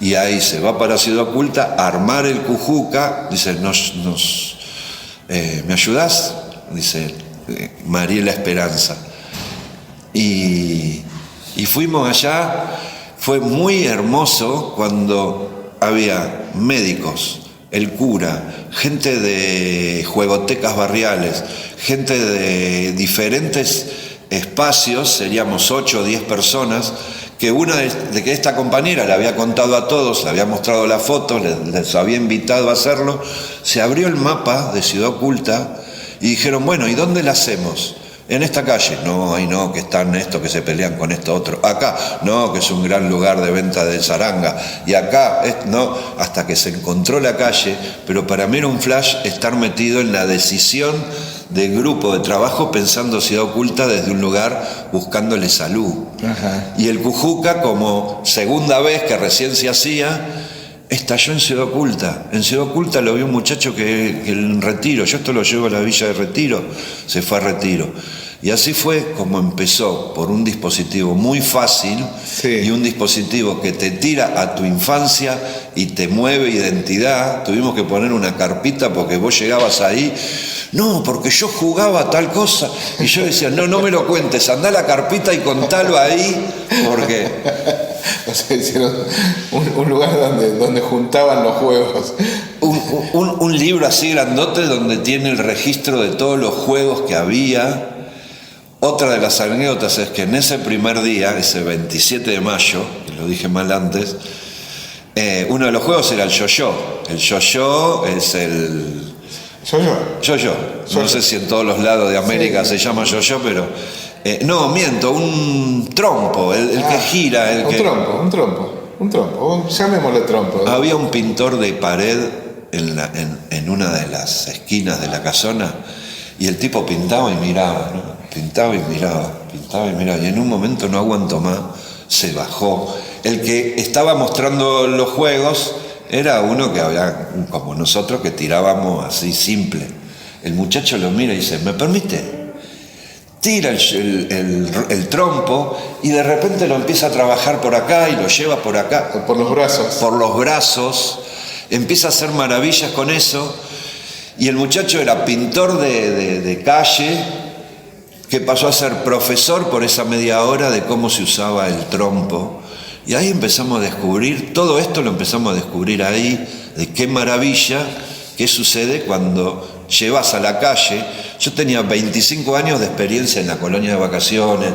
Y ahí se va para Ciudad Oculta a armar el Cujuca, dice, ¿me ayudás? Dice, Mariela Esperanza. Y fuimos allá, fue muy hermoso cuando había médicos, el cura, gente de juegotecas barriales, gente de diferentes espacios, seríamos 8 o 10 personas, que una de que esta compañera le había contado a todos, le había mostrado la foto, les había invitado a hacerlo, se abrió el mapa de Ciudad Oculta y dijeron, bueno, ¿y dónde la hacemos? En esta calle, no, ahí no, que están estos que se pelean con esto otro. Acá, no, que es un gran lugar de venta de zaranga. Y acá, no, hasta que se encontró la calle, pero para mí era un flash estar metido en la decisión del grupo de trabajo pensando Ciudad Oculta desde un lugar buscándole salud. Ajá. Y el Cujuca, como segunda vez que recién se hacía, estalló en Ciudad Oculta. En Ciudad Oculta lo vio un muchacho que en Retiro, yo esto lo llevo a la villa de Retiro, se fue a Retiro. Y así fue como empezó, por un dispositivo muy fácil, sí, y un dispositivo que te tira a tu infancia y te mueve identidad. Tuvimos que poner una carpita porque vos llegabas ahí, no, porque yo jugaba tal cosa, y yo decía, no me lo cuentes, andá a la carpita y contalo ahí, porque... O sea, hicieron un lugar donde juntaban los juegos. Un libro así grandote donde tiene el registro de todos los juegos que había. Otra de las anécdotas es que en ese primer día, ese 27 de mayo, que lo dije mal antes, uno de los juegos era el yo-yo. El yo-yo es el... Yo-yo. No sé si en todos los lados de América se llama yo-yo, pero... no, miento, un trompo, el que gira. Un trompo, llamémosle trompo. Había un pintor de pared en una de las esquinas de la casona y el tipo pintaba y miraba, ¿no? Pintaba y miraba, y en un momento no aguantó más, se bajó. El que estaba mostrando los juegos era uno que había, como nosotros, que tirábamos así simple. El muchacho lo mira y dice, ¿me permite? Tira el trompo y de repente lo empieza a trabajar por acá y lo lleva por acá. Por los brazos. Por los brazos. Empieza a hacer maravillas con eso. Y el muchacho era pintor de calle, que pasó a ser profesor por esa media hora de cómo se usaba el trompo. Y ahí empezamos a descubrir, todo esto lo empezamos a descubrir ahí, de qué maravilla, qué sucede cuando llevas a la calle. Yo tenía 25 años de experiencia en la colonia de vacaciones,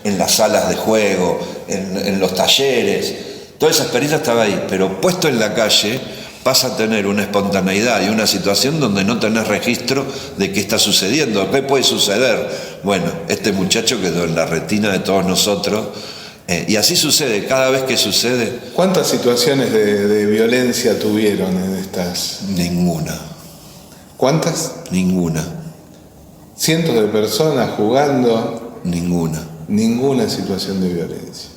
en las salas de juego, en los talleres. Toda esa experiencia estaba ahí, pero puesto en la calle pasa a tener una espontaneidad y una situación donde no tenés registro de qué está sucediendo, qué puede suceder. Bueno, este muchacho quedó en la retina de todos nosotros, y así sucede, cada vez que sucede. ¿Cuántas situaciones de violencia tuvieron en estas? Ninguna. ¿Cuántas? Ninguna. ¿Cientos de personas jugando? Ninguna. Ninguna situación de violencia.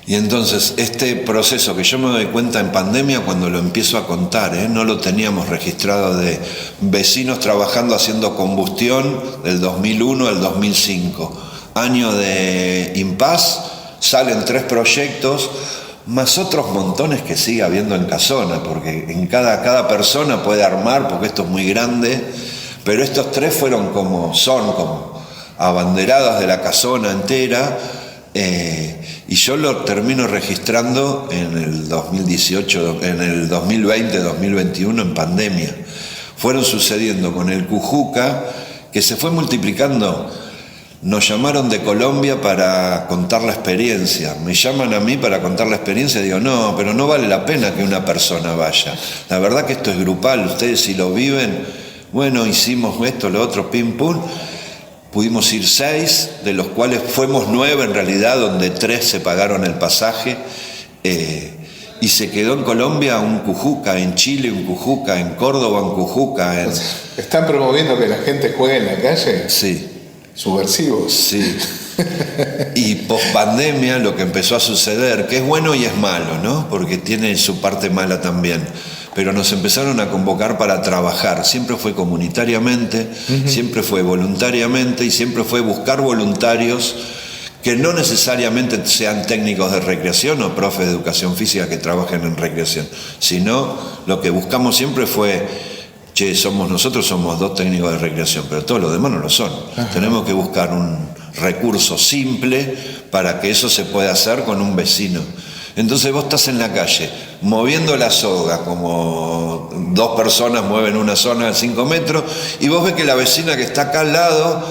Y entonces este proceso que yo me doy cuenta en pandemia cuando lo empiezo a contar, no lo teníamos registrado, de vecinos trabajando haciendo combustión del 2001 al 2005, año de impas, salen 3 proyectos, más otros montones que sigue habiendo en Casona, porque en cada persona puede armar, porque esto es muy grande, pero estos 3 son como abanderadas de la Casona entera. Y yo lo termino registrando en el 2018, en el 2020, 2021, en pandemia. Fueron sucediendo con el Cujuca, que se fue multiplicando. Nos llamaron de Colombia para contar la experiencia. Me llaman a mí para contar la experiencia y digo, no, pero no vale la pena que una persona vaya. La verdad que esto es grupal, ustedes si lo viven, bueno, hicimos esto, lo otro, pim, pum. Pudimos ir 6, de los cuales fuimos 9 en realidad, donde 3 se pagaron el pasaje, y se quedó en Colombia un Cujuca, en Chile un Cujuca, en Córdoba un Cujuca. ¿Están promoviendo que la gente juegue en la calle? Sí. ¿Subversivos? Sí. Y post-pandemia lo que empezó a suceder, que es bueno y es malo, ¿no? Porque tiene su parte mala también. Pero nos empezaron a convocar para trabajar. Siempre fue comunitariamente, siempre fue voluntariamente y siempre fue buscar voluntarios que no necesariamente sean técnicos de recreación o profes de educación física que trabajen en recreación, sino lo que buscamos siempre fue, nosotros somos 2 técnicos de recreación, pero todos los demás no lo son. Ajá. Tenemos que buscar un recurso simple para que eso se pueda hacer con un vecino. Entonces vos estás en la calle moviendo la soga, como 2 personas mueven una zona de 5 metros, y vos ves que la vecina que está acá al lado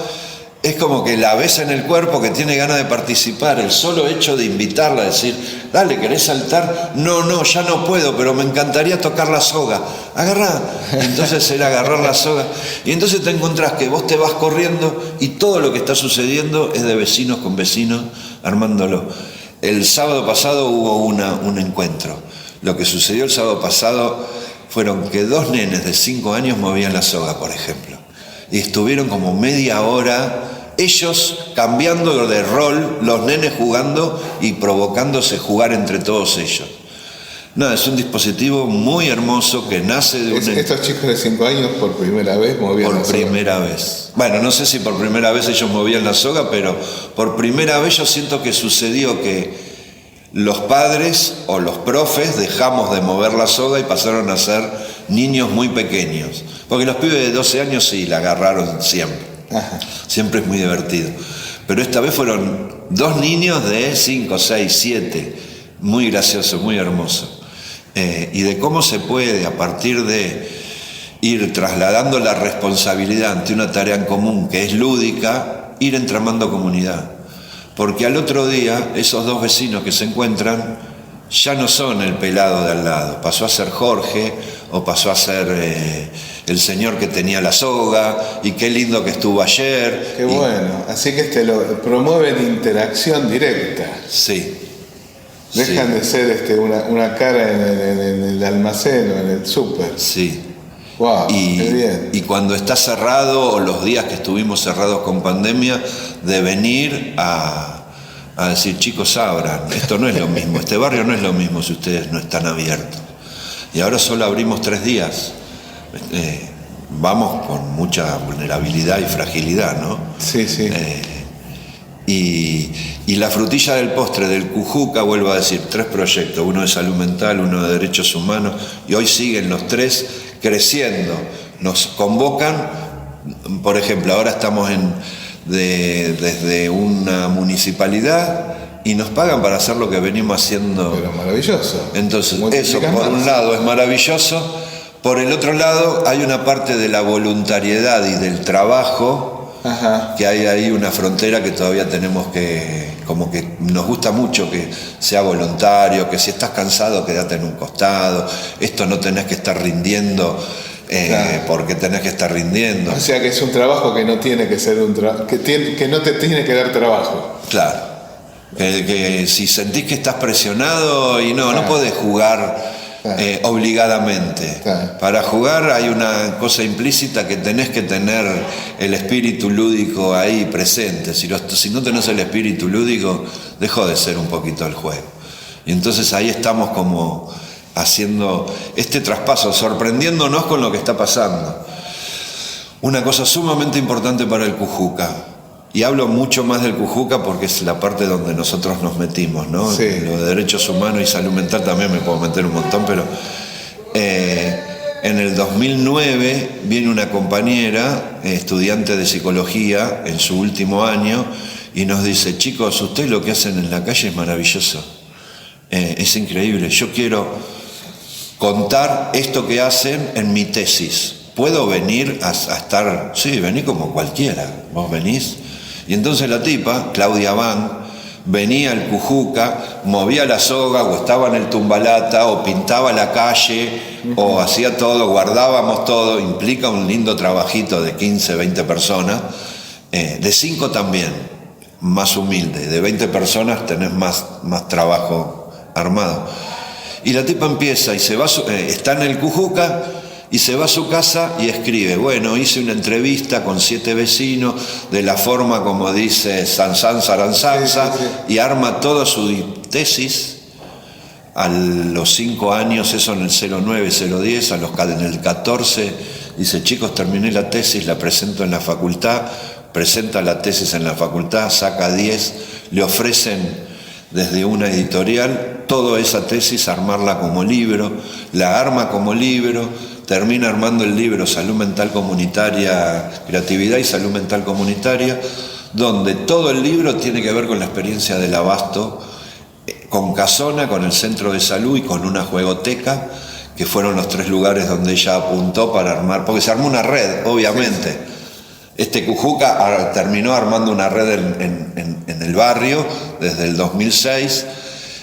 es como que la ves en el cuerpo, que tiene ganas de participar. El solo hecho de invitarla, decir, dale, ¿querés saltar? No, ya no puedo, pero me encantaría tocar la soga. Agarrá. Entonces era agarrar la soga. Y entonces te encontrás que vos te vas corriendo y todo lo que está sucediendo es de vecinos con vecinos armándolo. El sábado pasado hubo un encuentro. Lo que sucedió el sábado pasado fueron que 2 nenes de 5 años movían la soga, por ejemplo. Y estuvieron como media hora, ellos cambiando de rol, los nenes jugando y provocándose jugar entre todos ellos. Nada, es un dispositivo muy hermoso que nace de Estos chicos de 5 años por primera vez movían la soga. Por primera vez. Bueno, no sé si por primera vez ellos movían la soga, pero por primera vez yo siento que sucedió que los padres o los profes dejamos de mover la soga y pasaron a ser niños muy pequeños. Porque los pibes de 12 años sí la agarraron siempre. Ajá. Siempre es muy divertido. Pero esta vez fueron 2 niños de 5, 6, 7. Muy gracioso, muy hermoso. Y de cómo se puede, a partir de ir trasladando la responsabilidad ante una tarea en común que es lúdica, ir entramando comunidad. Porque al otro día, esos 2 vecinos que se encuentran ya no son el pelado de al lado. Pasó a ser Jorge, o pasó a ser el señor que tenía la soga, y qué lindo que estuvo ayer. Qué bueno, así que lo promueven interacción directa. Sí. Dejan de ser una cara en el almacén o en el súper. Sí. Wow, qué bien. Y cuando está cerrado, o los días que estuvimos cerrados con pandemia, de venir a decir, chicos, abran, esto no es lo mismo, este barrio no es lo mismo si ustedes no están abiertos. Y ahora solo abrimos 3 días. Vamos con mucha vulnerabilidad y fragilidad, ¿no? Sí, sí. Y la frutilla del postre del Cujuca, vuelvo a decir, 3 proyectos, uno de salud mental, uno de derechos humanos, y hoy siguen los 3 creciendo. Nos convocan, por ejemplo, ahora estamos desde una municipalidad y nos pagan para hacer lo que venimos haciendo. Pero maravilloso. Entonces, eso por un lado es maravilloso, por el otro lado hay una parte de la voluntariedad y del trabajo. Ajá. Que hay ahí una frontera que todavía tenemos que como que nos gusta mucho que sea voluntario, que si estás cansado quédate en un costado, esto no tenés que estar rindiendo claro, porque tenés que estar rindiendo. O sea que es un trabajo que no tiene que ser que no te tiene que dar trabajo. Claro, que si sentís que estás presionado y no podés jugar obligadamente. Claro. Para jugar hay una cosa implícita que tenés que tener el espíritu lúdico ahí presente. Si no tenés el espíritu lúdico, dejó de ser un poquito el juego. Y entonces ahí estamos como haciendo este traspaso, sorprendiéndonos con lo que está pasando. Una cosa sumamente importante para el Cujuca, y hablo mucho más del Cujuca porque es la parte donde nosotros nos metimos, ¿no? Sí. Lo de derechos humanos y salud mental también me puedo meter un montón, pero en el 2009 viene una compañera, estudiante de psicología en su último año, y nos dice: chicos, ustedes lo que hacen en la calle es maravilloso, es increíble, yo quiero contar esto que hacen en mi tesis. ¿Puedo venir a estar? Sí, vení como cualquiera, vos venís. Y entonces la tipa, Claudia Van, venía al Cujuca, movía la soga, o estaba en el tumbalata, o pintaba la calle, o hacía todo, guardábamos todo. Implica un lindo trabajito de 15, 20 personas, de 5 también, más humilde, de 20 personas tenés más trabajo armado. Y la tipa empieza y se va, está en el Cujuca y se va a su casa y escribe: bueno, hice una entrevista con 7 vecinos de la forma como dice Sansán Saranzanza, y arma toda su tesis. A los 5 años, eso en el 09, 010, en el 14, dice: chicos, terminé la tesis, la presento en la facultad. Presenta la tesis en la facultad, saca 10, le ofrecen desde una editorial toda esa tesis, armarla como libro, la arma como libro, termina armando el libro Salud Mental Comunitaria, Creatividad y Salud Mental Comunitaria, donde todo el libro tiene que ver con la experiencia del abasto, con Casona, con el centro de salud y con una juegoteca, que fueron los 3 lugares donde ella apuntó para armar, porque se armó una red, obviamente. Sí. Este Cujuca terminó armando una red en el barrio desde el 2006,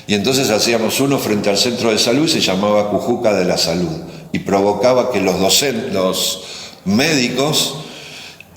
y entonces hacíamos uno frente al centro de salud y se llamaba Cujuca de la Salud, y provocaba que los médicos,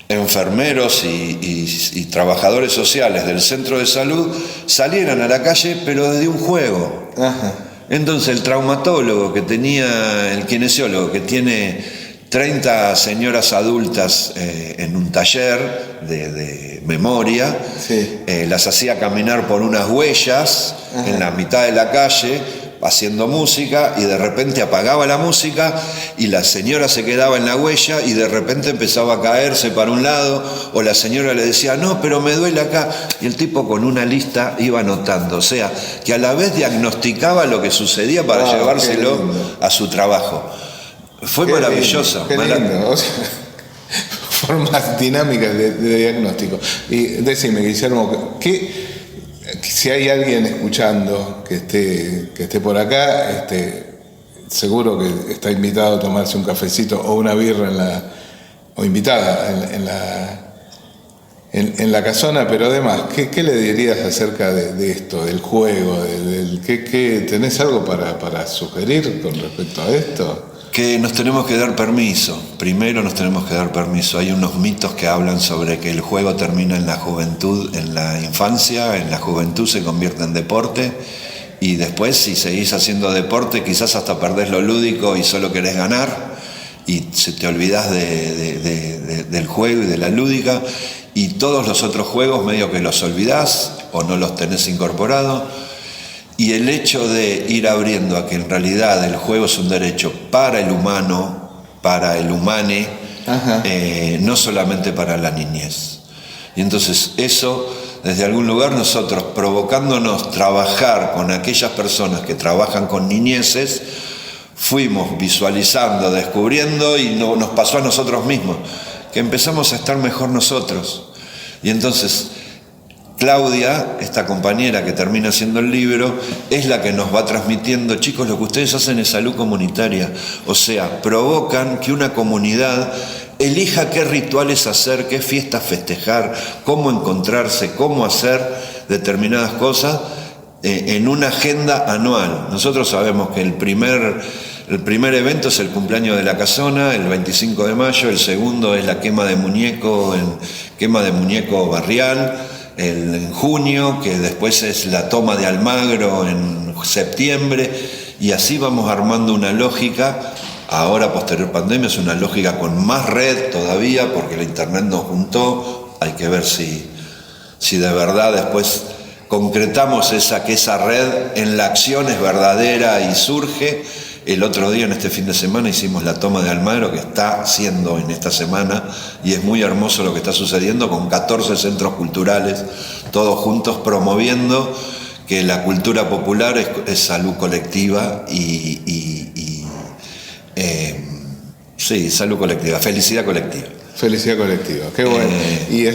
enfermeros y trabajadores sociales del centro de salud salieran a la calle, pero desde un juego. Ajá. Entonces el traumatólogo que tenía, el kinesiólogo que tiene 30 señoras adultas en un taller de memoria, sí, las hacía caminar por unas huellas. Ajá, en la mitad de la calle, haciendo música, y de repente apagaba la música y la señora se quedaba en la huella y de repente empezaba a caerse para un lado, o la señora le decía: no, pero me duele acá, y el tipo con una lista iba anotando, o sea, que a la vez diagnosticaba lo que sucedía para llevárselo a su trabajo. Fue qué maravilloso. Qué lindo. O sea, formas dinámicas de diagnóstico. Y decime, Guillermo, si hay alguien escuchando que esté por acá, seguro que está invitado a tomarse un cafecito o una birra o invitada en la casona, pero además, ¿qué le dirías acerca de esto, del juego? ¿Tenés algo para sugerir con respecto a esto? Que nos tenemos que dar permiso. Primero nos tenemos que dar permiso. Hay unos mitos que hablan sobre que el juego termina en la juventud, en la infancia, en la juventud se convierte en deporte, y después, si seguís haciendo deporte, quizás hasta perdés lo lúdico y solo querés ganar, y se te olvidás del juego y de la lúdica, y todos los otros juegos medio que los olvidás o no los tenés incorporados. Y el hecho de ir abriendo a que en realidad el juego es un derecho para el humano, para el humane, no solamente para la niñez. Y entonces eso, desde algún lugar, nosotros provocándonos trabajar con aquellas personas que trabajan con niñeces, fuimos visualizando, descubriendo, y nos pasó a nosotros mismos, que empezamos a estar mejor nosotros. Y entonces Claudia, esta compañera que termina haciendo el libro, es la que nos va transmitiendo: chicos, lo que ustedes hacen es salud comunitaria. O sea, provocan que una comunidad elija qué rituales hacer, qué fiestas festejar, cómo encontrarse, cómo hacer determinadas cosas en una agenda anual. Nosotros sabemos que el primer evento es el cumpleaños de la casona, el 25 de mayo, el segundo es la quema de muñeco barrial, en junio, que después es la toma de Almagro en septiembre, y así vamos armando una lógica. Ahora, posterior pandemia, es una lógica con más red todavía, porque la internet nos juntó. Hay que ver si de verdad después concretamos que esa red en la acción es verdadera y surge. El otro día, en este fin de semana, hicimos la toma de Almagro, que está haciendo en esta semana, y es muy hermoso lo que está sucediendo, con 14 centros culturales, todos juntos promoviendo que la cultura popular es salud colectiva sí, salud colectiva, felicidad colectiva. Felicidad colectiva, qué bueno. Y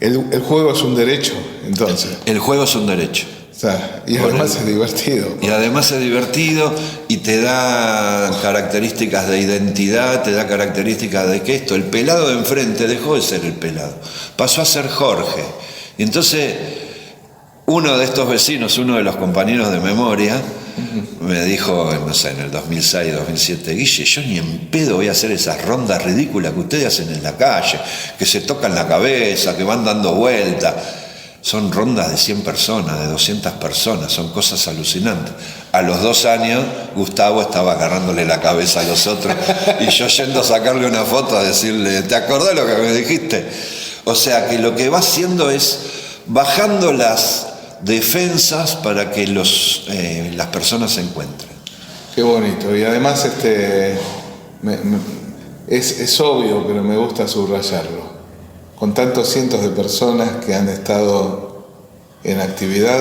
el juego es un derecho, entonces. El juego es un derecho. O sea, y además es divertido. Y además es divertido y te da características de identidad, te da características de que el pelado de enfrente dejó de ser el pelado, pasó a ser Jorge. Y entonces uno de estos vecinos, uno de los compañeros de memoria, me dijo, no sé, en el 2006, 2007, Guille, yo ni en pedo voy a hacer esas rondas ridículas que ustedes hacen en la calle, que se tocan la cabeza, que van dando vueltas. Son rondas de 100 personas, de 200 personas, son cosas alucinantes. A los 2 años, Gustavo estaba agarrándole la cabeza a los otros y yo yendo a sacarle una foto a decirle, ¿te acordás lo que me dijiste? O sea que lo que va haciendo es bajando las defensas para que las personas se encuentren. Qué bonito. Y además es obvio, pero me gusta subrayarlo. Con tantos cientos de personas que han estado en actividad,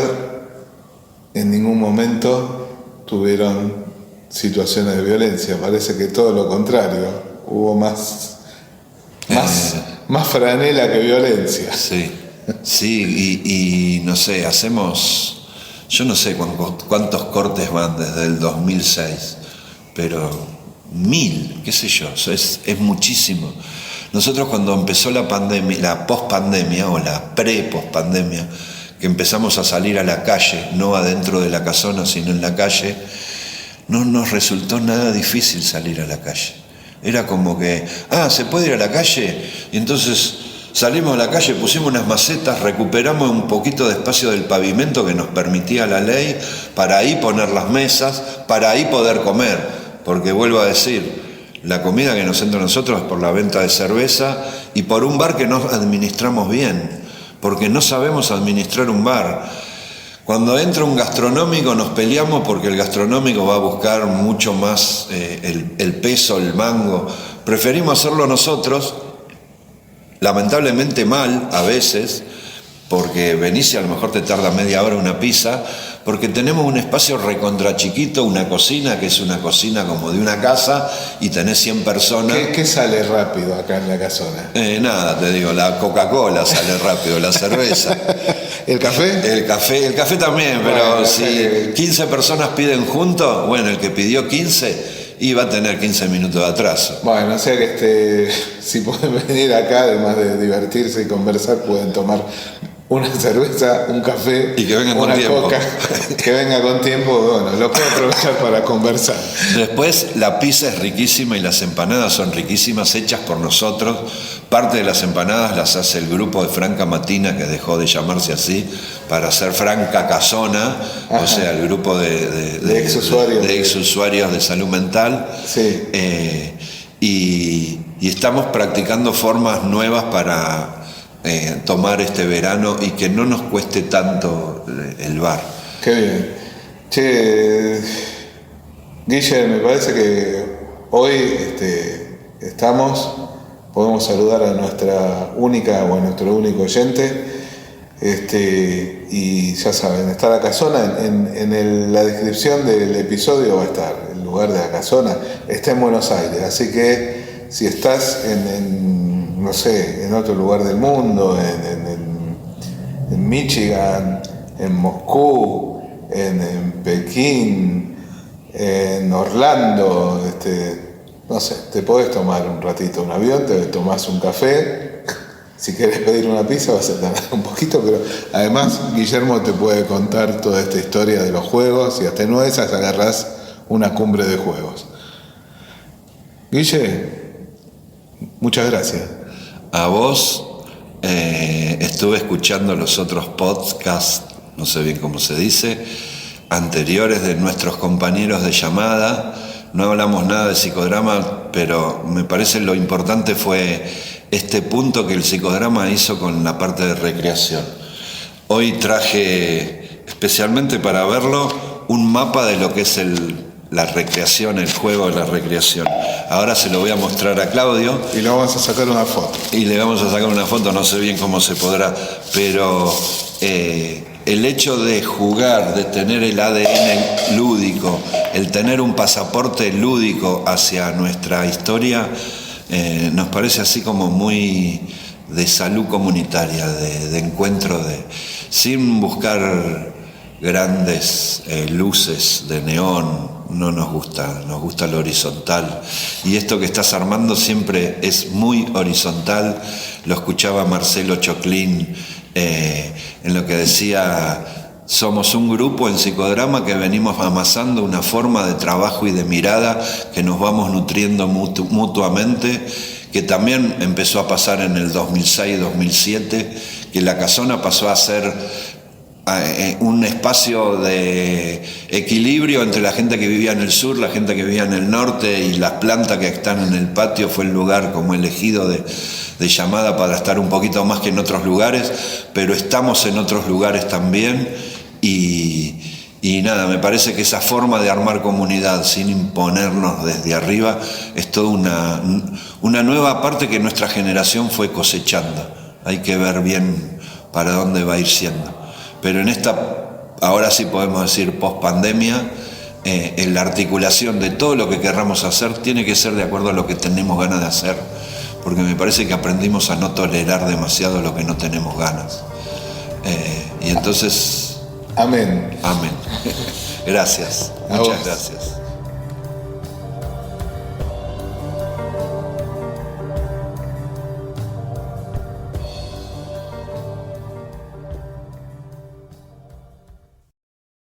en ningún momento tuvieron situaciones de violencia. Parece que todo lo contrario, hubo más franela que violencia. Sí, y no sé, yo no sé cuántos cortes van desde el 2006, pero 1000, qué sé yo, es muchísimo. Nosotros cuando empezó la pandemia, la pospandemia o la pre-pospandemia, que empezamos a salir a la calle, no adentro de la casona, sino en la calle, no nos resultó nada difícil salir a la calle. Era como que, ¿se puede ir a la calle? Y entonces salimos a la calle, pusimos unas macetas, recuperamos un poquito de espacio del pavimento que nos permitía la ley, para ahí poner las mesas, para ahí poder comer, porque vuelvo a decir, la comida que nos entra a nosotros es por la venta de cerveza y por un bar que no administramos bien, porque no sabemos administrar un bar. Cuando entra un gastronómico nos peleamos porque el gastronómico va a buscar mucho más el peso, el mango. Preferimos hacerlo nosotros, lamentablemente mal a veces, porque venís y a lo mejor te tarda media hora una pizza, porque tenemos un espacio recontra chiquito, una cocina que es una cocina como de una casa y tenés 100 personas. ¿Qué sale rápido acá en la casona? Nada, te digo, la Coca-Cola sale rápido, la cerveza. ¿El café? El café también, pero bueno, si 15 personas piden juntos, bueno, el que pidió 15 iba a tener 15 minutos de atraso. Bueno, o sea que si pueden venir acá, además de divertirse y conversar, pueden tomar una cerveza, un café, y que vengan una con tiempo. Coca, que venga con tiempo, bueno, lo puedo aprovechar para conversar. Después la pizza es riquísima y las empanadas son riquísimas, hechas por nosotros. Parte de las empanadas las hace el grupo de Franca Matina, que dejó de llamarse así, para hacer Franca Casona. Ajá. O sea, el grupo de ex-usuarios de salud mental. Sí. Y estamos practicando formas nuevas para tomar este verano y que no nos cueste tanto el bar. Qué bien. Che, Guille, me parece que hoy podemos saludar a nuestra única o a nuestro único oyente, y ya saben, está la casona, en la descripción del episodio va a estar el lugar de la casona, está en Buenos Aires, así que si estás no sé, en otro lugar del mundo, en Michigan, en Moscú, en Pekín, en Orlando, no sé, te podés tomar un ratito un avión, te tomás un café, si querés pedir una pizza vas a tardar un poquito, pero además Guillermo te puede contar toda esta historia de los juegos y hasta en una de esas agarrás una cumbre de juegos. Guille, muchas gracias. A vos, estuve escuchando los otros podcasts, no sé bien cómo se dice, anteriores de nuestros compañeros de llamada. No hablamos nada de psicodrama, pero me parece lo importante fue este punto que el psicodrama hizo con la parte de recreación. Hoy traje, especialmente para verlo, un mapa de lo que es la recreación, el juego de la recreación. Ahora se lo voy a mostrar a Claudio. Y le vamos a sacar una foto. Y le vamos a sacar una foto, no sé bien cómo se podrá, pero el hecho de jugar, de tener el ADN lúdico, el tener un pasaporte lúdico hacia nuestra historia, nos parece así como muy de salud comunitaria, de encuentro, sin buscar grandes luces de neón. No nos gusta lo horizontal. Y esto que estás armando siempre es muy horizontal. Lo escuchaba Marcelo Choclin en lo que decía: somos un grupo en psicodrama que venimos amasando una forma de trabajo y de mirada que nos vamos nutriendo mutuamente, que también empezó a pasar en el 2006-2007, que La Casona pasó a ser un espacio de equilibrio entre la gente que vivía en el sur, la gente que vivía en el norte, y las plantas que están en el patio fue el lugar como elegido de llamada para estar un poquito más que en otros lugares, pero estamos en otros lugares también. Y nada, me parece que esa forma de armar comunidad sin imponernos desde arriba es toda una nueva parte que nuestra generación fue cosechando. Hay que ver bien para dónde va a ir siendo. Pero en esta, ahora sí podemos decir post-pandemia, en la articulación de todo lo que querramos hacer tiene que ser de acuerdo a lo que tenemos ganas de hacer, porque me parece que aprendimos a no tolerar demasiado lo que no tenemos ganas. Y entonces... Amén. Amén. Gracias. Muchas gracias.